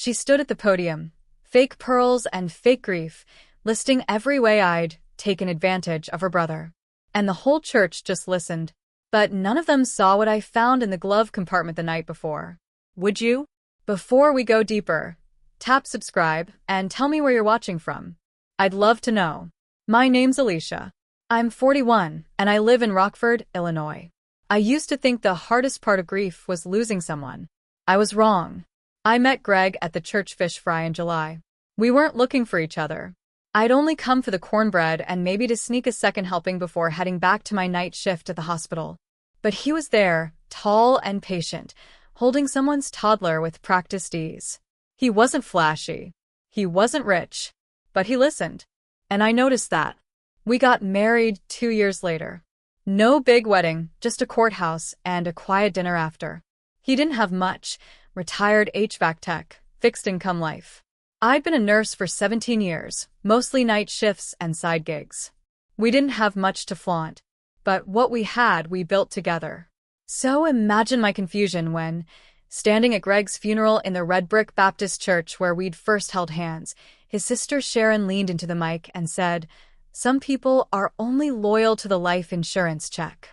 She stood at the podium, fake pearls and fake grief, listing every way I'd taken advantage of her brother. And the whole church just listened. But none of them saw what I found in the glove compartment the night before. Would you? Before we go deeper, tap subscribe and tell me where you're watching from. I'd love to know. My name's Alicia. I'm 41 and I live in Rockford, Illinois. I used to think the hardest part of grief was losing someone. I was wrong. I met Greg at the church fish fry in July. We weren't looking for each other. I'd only come for the cornbread and maybe to sneak a second helping before heading back to my night shift at the hospital. But he was there, tall and patient, holding someone's toddler with practiced ease. He wasn't flashy. He wasn't rich. But he listened. And I noticed that. We got married 2 years later. No big wedding, just a courthouse and a quiet dinner after. He didn't have much. Retired HVAC tech, fixed income life. I'd been a nurse for 17 years, mostly night shifts and side gigs. We didn't have much to flaunt, but what we had we built together. So imagine my confusion when, standing at Greg's funeral in the red brick Baptist church where we'd first held hands, his sister Sharon leaned into the mic and said, "Some people are only loyal to the life insurance check."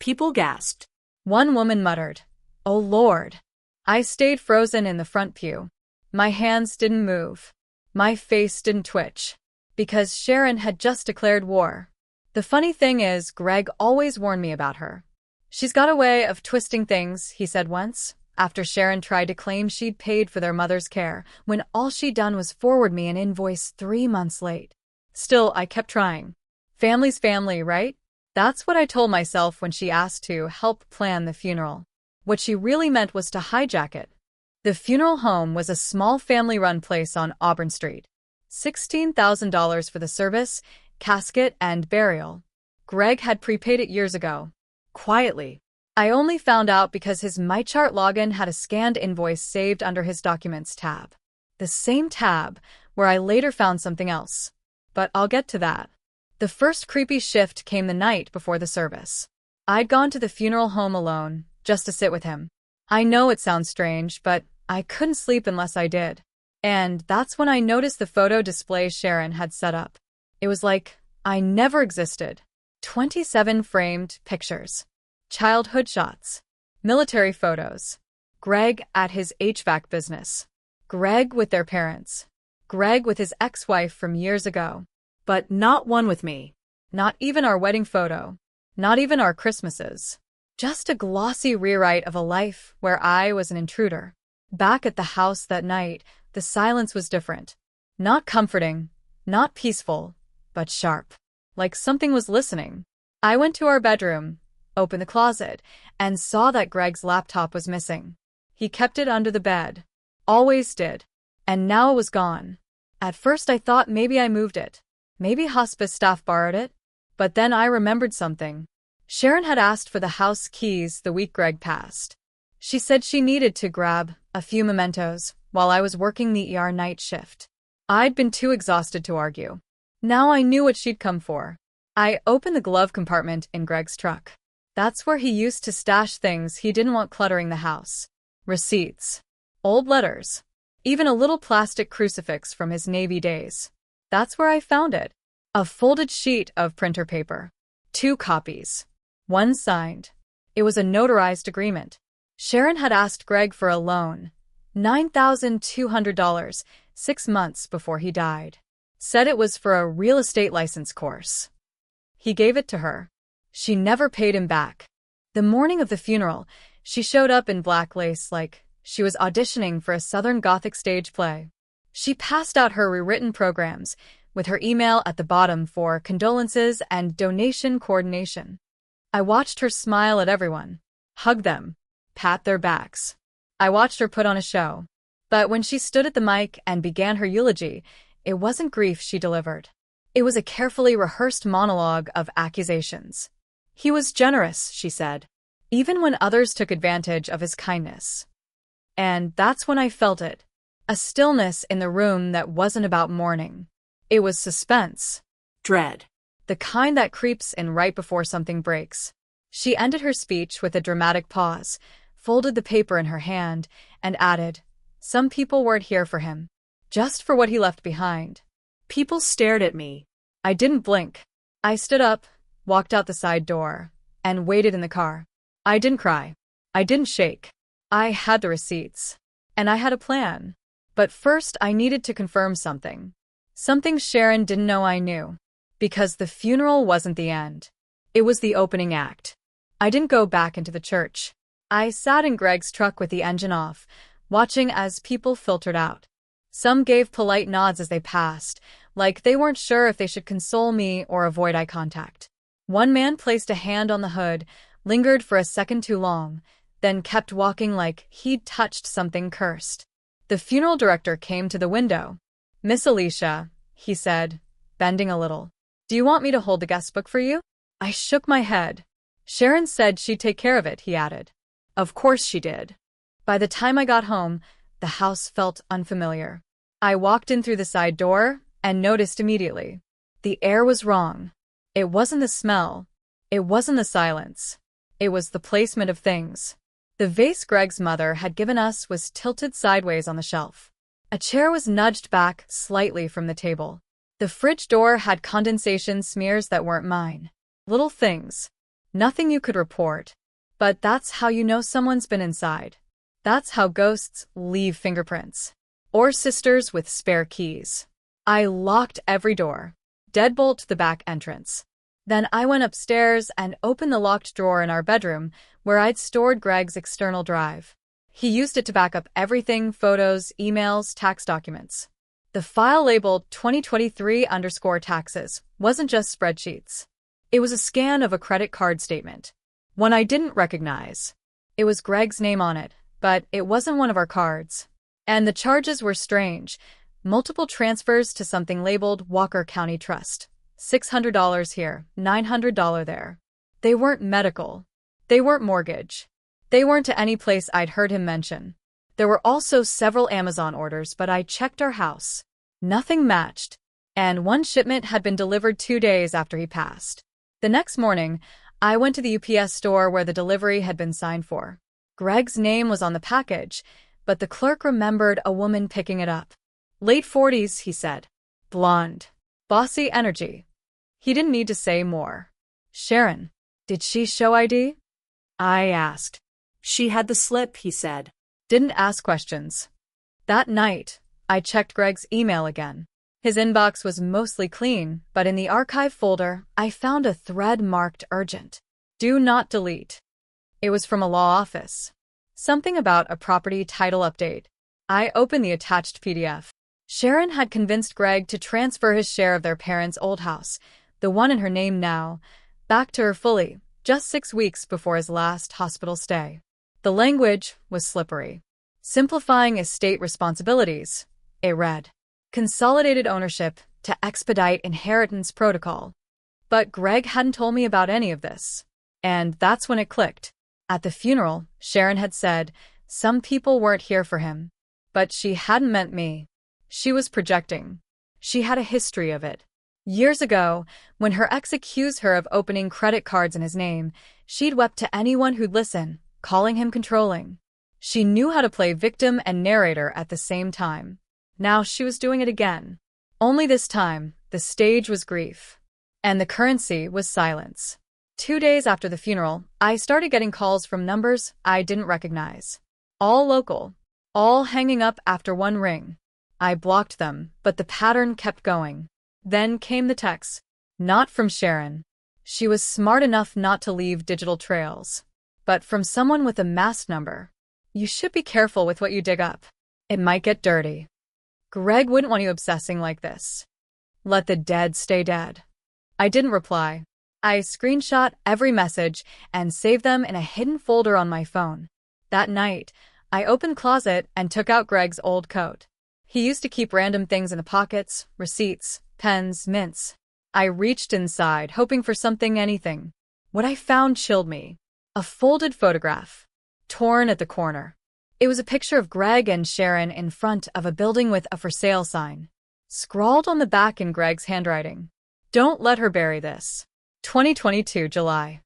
People gasped. One woman muttered, "Oh Lord." I stayed frozen in the front pew. My hands didn't move. My face didn't twitch. Because Sharon had just declared war. The funny thing is, Greg always warned me about her. "She's got a way of twisting things," he said once, after Sharon tried to claim she'd paid for their mother's care, when all she'd done was forward me an invoice 3 months late. Still, I kept trying. Family's family, right? That's what I told myself when she asked to help plan the funeral. What she really meant was to hijack it. The funeral home was a small family-run place on Auburn Street. $16,000 for the service, casket, and burial. Greg had prepaid it years ago. Quietly. I only found out because his MyChart login had a scanned invoice saved under his Documents tab. The same tab where I later found something else. But I'll get to that. The first creepy shift came the night before the service. I'd gone to the funeral home alone, just to sit with him. I know it sounds strange, but I couldn't sleep unless I did. And that's when I noticed the photo display Sharon had set up. It was like I never existed. 27 framed pictures. Childhood shots. Military photos. Greg at his HVAC business. Greg with their parents. Greg with his ex-wife from years ago. But not one with me. Not even our wedding photo. Not even our Christmases. Just a glossy rewrite of a life where I was an intruder. Back at the house that night, the silence was different. Not comforting, not peaceful, but sharp. Like something was listening. I went to our bedroom, opened the closet, and saw that Greg's laptop was missing. He kept it under the bed. Always did. And now it was gone. At first I thought maybe I moved it. Maybe hospice staff borrowed it. But then I remembered something. Sharon had asked for the house keys the week Greg passed. She said she needed to grab a few mementos while I was working the ER night shift. I'd been too exhausted to argue. Now I knew what she'd come for. I opened the glove compartment in Greg's truck. That's where he used to stash things he didn't want cluttering the house. Receipts. Old letters. Even a little plastic crucifix from his Navy days. That's where I found it. A folded sheet of printer paper. 2 copies. One signed. It was a notarized agreement. Sharon had asked Greg for a loan. $9,200, 6 months before he died. Said it was for a real estate license course. He gave it to her. She never paid him back. The morning of the funeral, she showed up in black lace like she was auditioning for a Southern Gothic stage play. She passed out her rewritten programs, with her email at the bottom for condolences and donation coordination. I watched her smile at everyone, hug them, pat their backs. I watched her put on a show. But when she stood at the mic and began her eulogy, it wasn't grief she delivered. It was a carefully rehearsed monologue of accusations. He was generous, she said, even when others took advantage of his kindness. And that's when I felt it. A stillness in the room that wasn't about mourning. It was suspense. Dread. The kind that creeps in right before something breaks. She ended her speech with a dramatic pause, folded the paper in her hand, and added, Some people weren't here for him, just for what he left behind. People stared at me. I didn't blink. I stood up, walked out the side door, and waited in the car. I didn't cry. I didn't shake. I had the receipts. And I had a plan. But first I needed to confirm something. Something Sharon didn't know I knew. Because the funeral wasn't the end. It was the opening act. I didn't go back into the church. I sat in Greg's truck with the engine off, watching as people filtered out. Some gave polite nods as they passed, like they weren't sure if they should console me or avoid eye contact. One man placed a hand on the hood, lingered for a second too long, then kept walking like he'd touched something cursed. The funeral director came to the window. "Miss Alicia," he said, bending a little. "Do you want me to hold the guest book for you?" I shook my head. "Sharon said she'd take care of it," he added. Of course she did. By the time I got home, the house felt unfamiliar. I walked in through the side door and noticed immediately. The air was wrong. It wasn't the smell. It wasn't the silence. It was the placement of things. The vase Greg's mother had given us was tilted sideways on the shelf. A chair was nudged back slightly from the table. The fridge door had condensation smears that weren't mine. Little things. Nothing you could report. But that's how you know someone's been inside. That's how ghosts leave fingerprints. Or sisters with spare keys. I locked every door. Deadbolt the back entrance. Then I went upstairs and opened the locked drawer in our bedroom where I'd stored Greg's external drive. He used it to back up everything: photos, emails, tax documents. The file labeled 2023_taxes wasn't just spreadsheets. It was a scan of a credit card statement. One I didn't recognize. It was Greg's name on it, but it wasn't one of our cards. And the charges were strange. Multiple transfers to something labeled Walker County Trust. $600 here, $900 there. They weren't medical. They weren't mortgage. They weren't to any place I'd heard him mention. There were also several Amazon orders, but I checked our house. Nothing matched. And one shipment had been delivered 2 days after he passed. The next morning, I went to the UPS store where the delivery had been signed for. Greg's name was on the package, but the clerk remembered a woman picking it up. Late 40s, he said. Blonde. Bossy energy. He didn't need to say more. Sharon. Did she show ID? I asked. She had the slip, he said. Didn't ask questions. That night, I checked Greg's email again. His inbox was mostly clean, but in the archive folder, I found a thread marked urgent. Do not delete. It was from a law office. Something about a property title update. I opened the attached PDF. Sharon had convinced Greg to transfer his share of their parents' old house, the one in her name now, back to her fully, just 6 weeks before his last hospital stay. The language was slippery. Simplifying estate responsibilities, it read. Consolidated ownership to expedite inheritance protocol. But Greg hadn't told me about any of this. And that's when it clicked. At the funeral, Sharon had said, some people weren't here for him. But she hadn't meant me. She was projecting. She had a history of it. Years ago, when her ex accused her of opening credit cards in his name, she'd wept to anyone who'd listen, calling him controlling. She knew how to play victim and narrator at the same time. Now she was doing it again. Only this time, the stage was grief. And the currency was silence. 2 days after the funeral, I started getting calls from numbers I didn't recognize. All local. All hanging up after one ring. I blocked them, but the pattern kept going. Then came the text. Not from Sharon. She was smart enough not to leave digital trails. But from someone with a masked number. You should be careful with what you dig up. It might get dirty. Greg wouldn't want you obsessing like this. Let the dead stay dead. I didn't reply. I screenshot every message and saved them in a hidden folder on my phone. That night, I opened the closet and took out Greg's old coat. He used to keep random things in the pockets, receipts, pens, mints. I reached inside, hoping for something, anything. What I found chilled me. A folded photograph. Torn at the corner. It was a picture of Greg and Sharon in front of a building with a for sale sign. Scrawled on the back in Greg's handwriting. Don't let her bury this. 2022 July.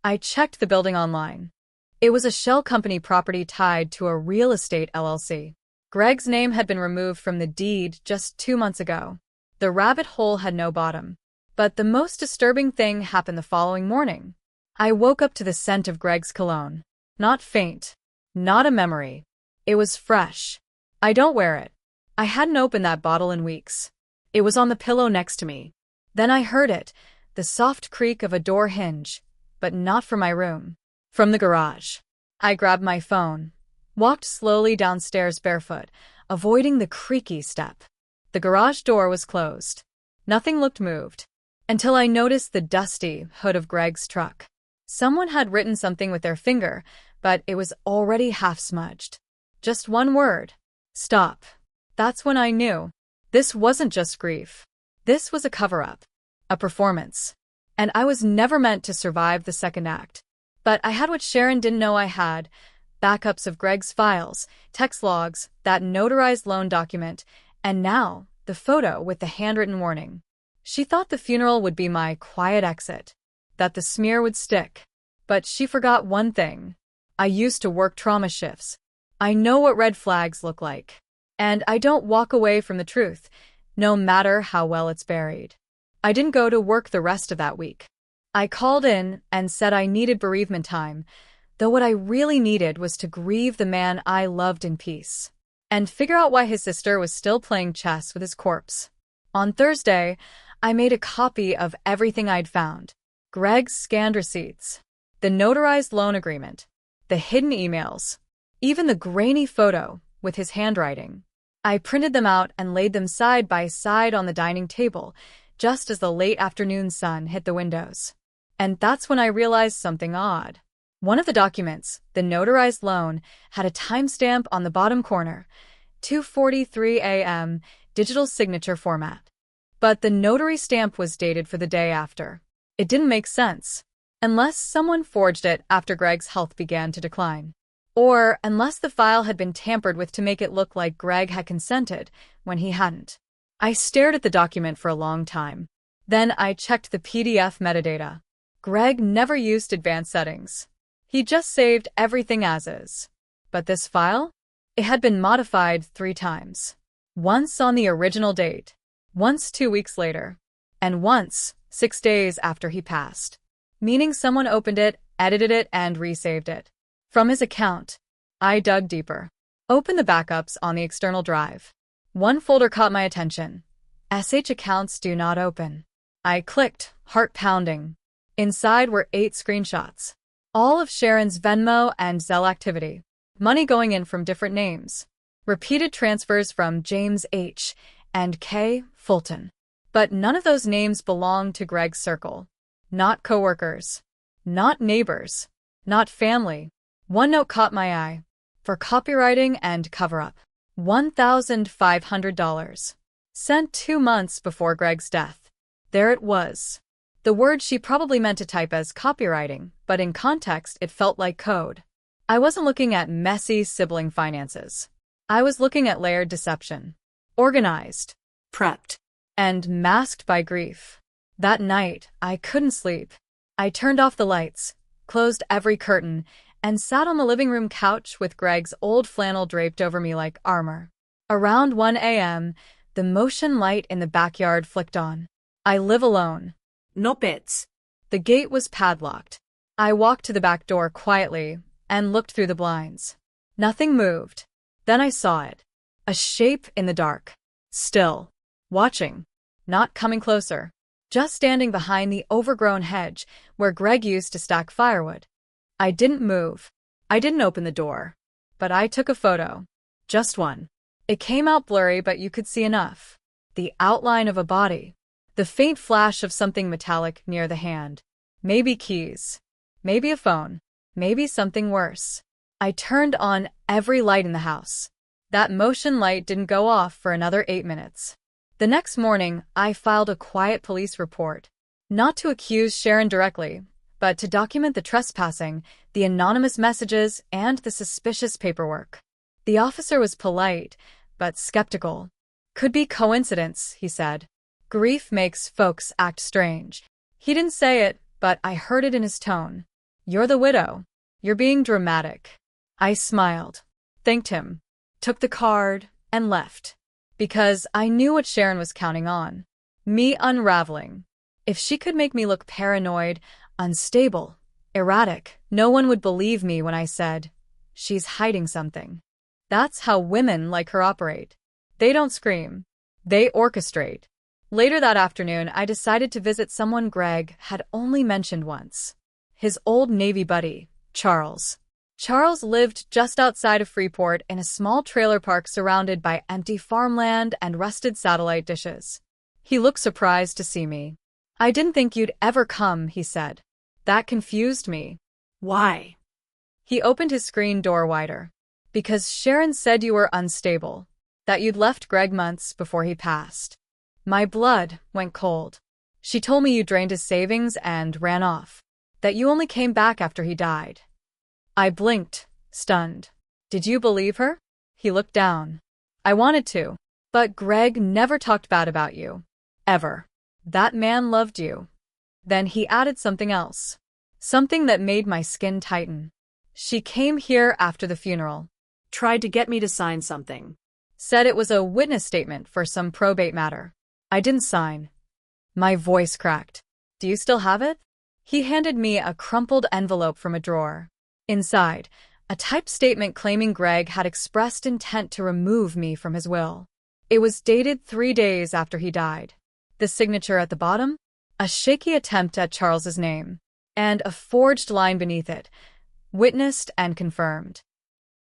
I checked the building online. It was a shell company property tied to a real estate LLC. Greg's name had been removed from the deed just 2 months ago. The rabbit hole had no bottom. But the most disturbing thing happened the following morning. I woke up to the scent of Greg's cologne. Not faint. Not a memory. It was fresh. I don't wear it. I hadn't opened that bottle in weeks. It was on the pillow next to me. Then I heard it, the soft creak of a door hinge, but not from my room. From the garage. I grabbed my phone, walked slowly downstairs barefoot, avoiding the creaky step. The garage door was closed. Nothing looked moved, until I noticed the dusty hood of Greg's truck. Someone had written something with their finger, but it was already half smudged. Just one word. Stop. That's when I knew. This wasn't just grief. This was a cover-up. A performance. And I was never meant to survive the second act. But I had what Sharon didn't know I had. Backups of Greg's files, text logs, that notarized loan document, and now, the photo with the handwritten warning. She thought the funeral would be my quiet exit, that the smear would stick. But she forgot one thing. I used to work trauma shifts. I know what red flags look like. And I don't walk away from the truth, no matter how well it's buried. I didn't go to work the rest of that week. I called in and said I needed bereavement time, though what I really needed was to grieve the man I loved in peace. And figure out why his sister was still playing chess with his corpse. On Thursday, I made a copy of everything I'd found. Greg's scanned receipts, the notarized loan agreement, the hidden emails, even the grainy photo with his handwriting. I printed them out and laid them side by side on the dining table, just as the late afternoon sun hit the windows. And that's when I realized something odd. One of the documents, the notarized loan, had a timestamp on the bottom corner, 2:43 a.m., digital signature format. But the notary stamp was dated for the day after. It didn't make sense. Unless someone forged it after Greg's health began to decline. Or unless the file had been tampered with to make it look like Greg had consented when he hadn't. I stared at the document for a long time. Then I checked the PDF metadata. Greg never used advanced settings. He just saved everything as is. But this file? It had been modified 3 times. Once on the original date, once 2 weeks later, and once 6 days after he passed. Meaning someone opened it, edited it, and resaved it. From his account, I dug deeper. Opened the backups on the external drive. One folder caught my attention. SH accounts do not open. I clicked, heart pounding. Inside were 8 screenshots. All of Sharon's Venmo and Zelle activity. Money going in from different names. Repeated transfers from James H. and K. Fulton. But none of those names belonged to Greg's circle. Not coworkers. Not neighbors. Not family. One note caught my eye. For copywriting and cover-up. $1,500. Sent 2 months before Greg's death. There it was. The word she probably meant to type as copywriting, but in context it felt like code. I wasn't looking at messy sibling finances. I was looking at layered deception. Organized. Prepped. And masked by grief. That night, I couldn't sleep. I turned off the lights, closed every curtain, and sat on the living room couch with Greg's old flannel draped over me like armor. Around 1 a.m., the motion light in the backyard flicked on. I live alone. No bits. The gate was padlocked. I walked to the back door quietly and looked through the blinds. Nothing moved. Then I saw it. A shape in the dark. Still. Watching. Not coming closer. Just standing behind the overgrown hedge where Greg used to stack firewood. I didn't move. I didn't open the door. But I took a photo. Just one. It came out blurry, but you could see enough. The outline of a body. The faint flash of something metallic near the hand. Maybe keys. Maybe a phone. Maybe something worse. I turned on every light in the house. That motion light didn't go off for another 8 minutes. The next morning, I filed a quiet police report. Not to accuse Sharon directly, but to document the trespassing, the anonymous messages, and the suspicious paperwork. The officer was polite, but skeptical. Could be coincidence, he said. Grief makes folks act strange. He didn't say it, but I heard it in his tone. You're the widow. You're being dramatic. I smiled. Thanked him. took the card, and left. Because I knew what Sharon was counting on. Me unraveling. If she could make me look paranoid, unstable, erratic, no one would believe me when I said, "She's hiding something." That's how women like her operate. They don't scream. They orchestrate. Later that afternoon, I decided to visit someone Greg had only mentioned once. His old Navy buddy, Charles. Charles lived just outside of Freeport in a small trailer park surrounded by empty farmland and rusted satellite dishes. He looked surprised to see me. "I didn't think you'd ever come," he said. That confused me. Why? He opened his screen door wider. "Because Sharon said you were unstable, that you'd left Greg months before he passed." My blood went cold. "She told me you drained his savings and ran off, that you only came back after he died." I blinked, stunned. "Did you believe her?" He looked down. "I wanted to. But Greg never talked bad about you. Ever. That man loved you." Then he added something else. Something that made my skin tighten. "She came here after the funeral. Tried to get me to sign something. Said it was a witness statement for some probate matter. I didn't sign." My voice cracked. "Do you still have it?" He handed me a crumpled envelope from a drawer. Inside, a typed statement claiming Greg had expressed intent to remove me from his will. It was dated 3 days after he died. The signature at the bottom? A shaky attempt at Charles's name. And a forged line beneath it. Witnessed and confirmed.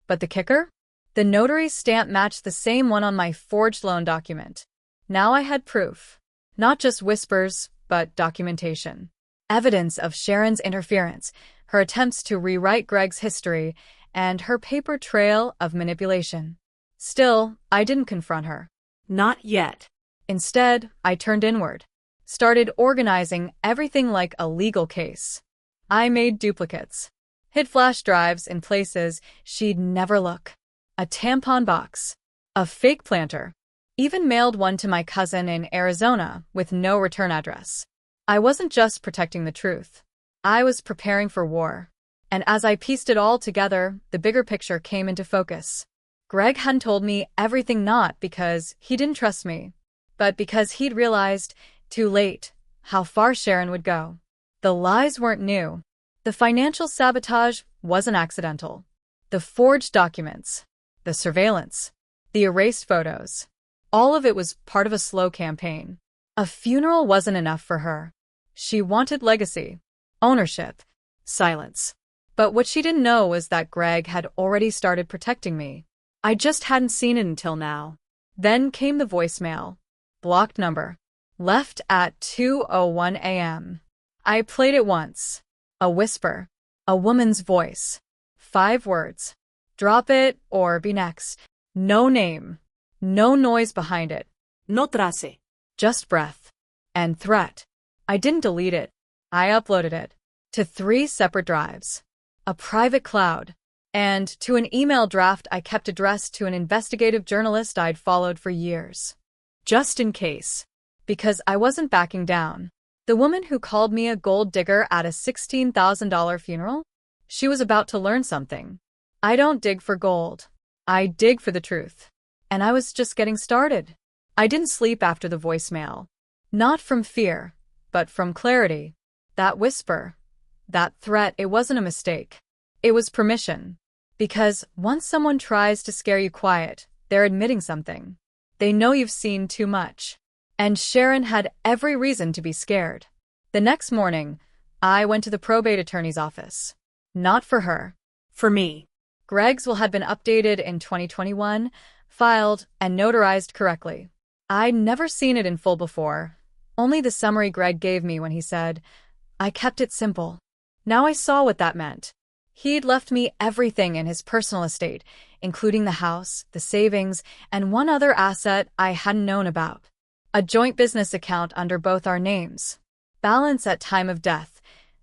But the kicker? The notary's stamp matched the same one on my forged loan document. Now I had proof. Not just whispers, but documentation. Evidence of Sharon's interference, her attempts to rewrite Greg's history, and her paper trail of manipulation. Still, I didn't confront her. Not yet. Instead, I turned inward. Started organizing everything like a legal case. I made duplicates. Hid flash drives in places she'd never look. A tampon box. A fake planter. Even mailed one to my cousin in Arizona with no return address. I wasn't just protecting the truth. I was preparing for war. And as I pieced it all together, the bigger picture came into focus. Greg hadn't told me everything not because he didn't trust me, but because he'd realized, too late, how far Sharon would go. The lies weren't new. The financial sabotage wasn't accidental. The forged documents, the surveillance, the erased photos. All of it was part of a slow campaign. A funeral wasn't enough for her. She wanted legacy, ownership, silence. But what she didn't know was that Greg had already started protecting me. I just hadn't seen it until now. Then came the voicemail. Blocked number. Left at 2:01 a.m. I played it once. A whisper. A woman's voice. 5 words. Drop it or be next. No name. No noise behind it. No trace. Just breath. And threat. I didn't delete it. I uploaded it. To 3 separate drives. A private cloud. And to an email draft I kept addressed to an investigative journalist I'd followed for years. Just in case. Because I wasn't backing down. The woman who called me a gold digger at a $16,000 funeral? She was about to learn something. I don't dig for gold. I dig for the truth. And I was just getting started. I didn't sleep after the voicemail. Not from fear, but from clarity. That whisper, that threat, it wasn't a mistake. It was permission. Because once someone tries to scare you quiet, they're admitting something. They know you've seen too much. And Sharon had every reason to be scared. The next morning, I went to the probate attorney's office. Not for her. For me. Greg's will had been updated in 2021, filed, and notarized correctly. I'd never seen it in full before. Only the summary Greg gave me when he said, "I kept it simple." Now I saw what that meant. He'd left me everything in his personal estate, including the house, the savings, and one other asset I hadn't known about. A joint business account under both our names. Balance at time of death,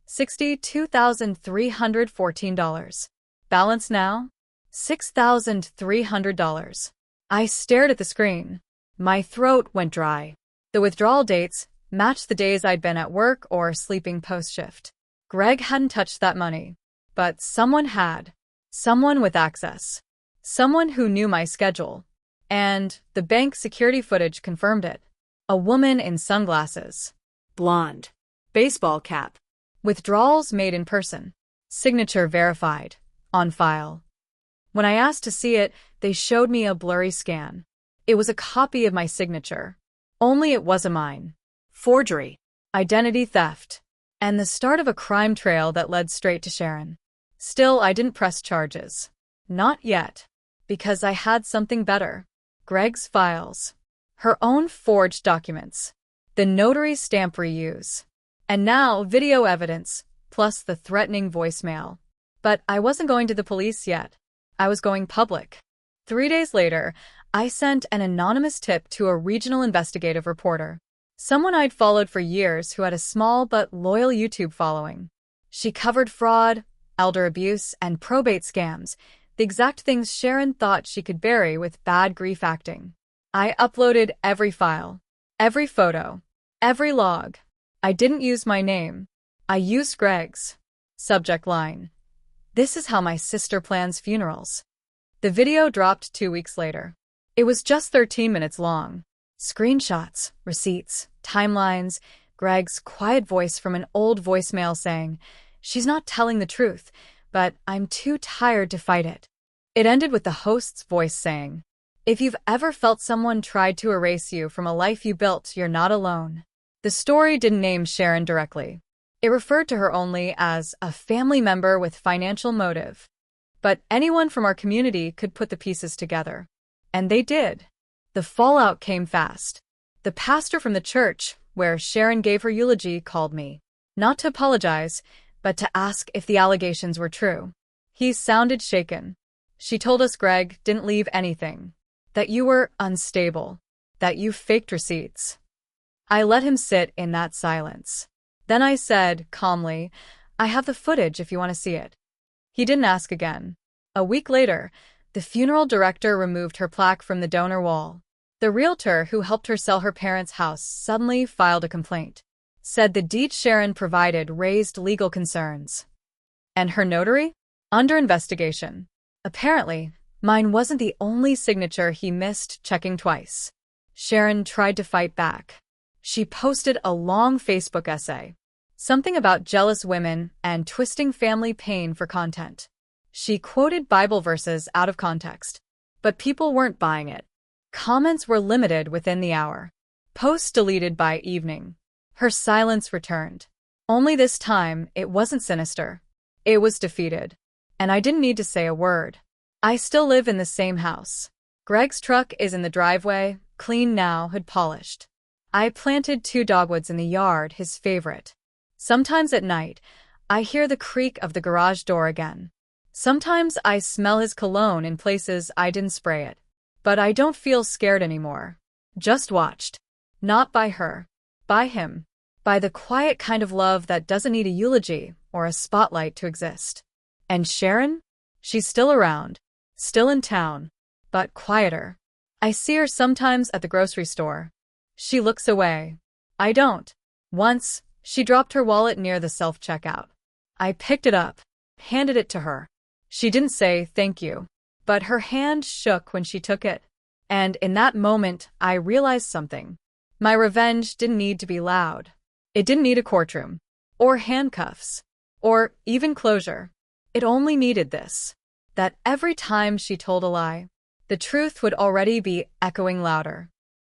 $62,314. Balance now, $6,300. I stared at the screen. My throat went dry. The withdrawal dates matched the days I'd been at work or sleeping post-shift. Greg hadn't touched that money. But someone had. Someone with access. Someone who knew my schedule. And the bank security footage confirmed it. A woman in sunglasses. Blonde. Baseball cap. Withdrawals made in person. Signature verified. On file. When I asked to see it, they showed me a blurry scan. It was a copy of my signature. Only it wasn't mine. Forgery. Identity theft. And the start of a crime trail that led straight to Sharon. Still, I didn't press charges. Not yet. Because I had something better. Greg's files. Her own forged documents. The notary stamp reuse. And now, video evidence, plus the threatening voicemail. But I wasn't going to the police yet. I was going public. 3 days later, I sent an anonymous tip to a regional investigative reporter. Someone I'd followed for years who had a small but loyal YouTube following. She covered fraud, elder abuse, and probate scams, the exact things Sharon thought she could bury with bad grief acting. I uploaded every file, every photo, every log. I didn't use my name. I used Greg's. Subject line. This is how my sister plans funerals. The video dropped 2 weeks later. It was just 13 minutes long. Screenshots, receipts, timelines, Greg's quiet voice from an old voicemail saying, "She's not telling the truth, but I'm too tired to fight it." It ended with the host's voice saying, "If you've ever felt someone tried to erase you from a life you built, you're not alone." The story didn't name Sharon directly. It referred to her only as a family member with financial motive. But anyone from our community could put the pieces together. And they did. The fallout came fast. The pastor from the church, where Sharon gave her eulogy, called me. Not to apologize, but to ask if the allegations were true. He sounded shaken. "She told us Greg didn't leave anything. That you were unstable. That you faked receipts." I let him sit in that silence. Then I said, calmly, "I have the footage if you want to see it." He didn't ask again. A week later, the funeral director removed her plaque from the donor wall. The realtor who helped her sell her parents' house suddenly filed a complaint. Said the deed Sharon provided raised legal concerns. And her notary? Under investigation. Apparently, mine wasn't the only signature he missed checking twice. Sharon tried to fight back. She posted a long Facebook essay. Something about jealous women and twisting family pain for content. She quoted Bible verses out of context. But people weren't buying it. Comments were limited within the hour. Posts deleted by evening. Her silence returned. Only this time, it wasn't sinister. It was defeated. And I didn't need to say a word. I still live in the same house. Greg's truck is in the driveway, clean now, hood polished. I planted 2 dogwoods in the yard, his favorite. Sometimes at night, I hear the creak of the garage door again. Sometimes I smell his cologne in places I didn't spray it. But I don't feel scared anymore. Just watched. Not by her. By him. By the quiet kind of love that doesn't need a eulogy or a spotlight to exist. And Sharon? She's still around. Still in town. But quieter. I see her sometimes at the grocery store. She looks away. I don't. Once, she dropped her wallet near the self-checkout. I picked it up, handed it to her. She didn't say thank you, but her hand shook when she took it. And in that moment, I realized something. My revenge didn't need to be loud. It didn't need a courtroom, or handcuffs, or even closure. It only needed this. That every time she told a lie, the truth would already be echoing louder.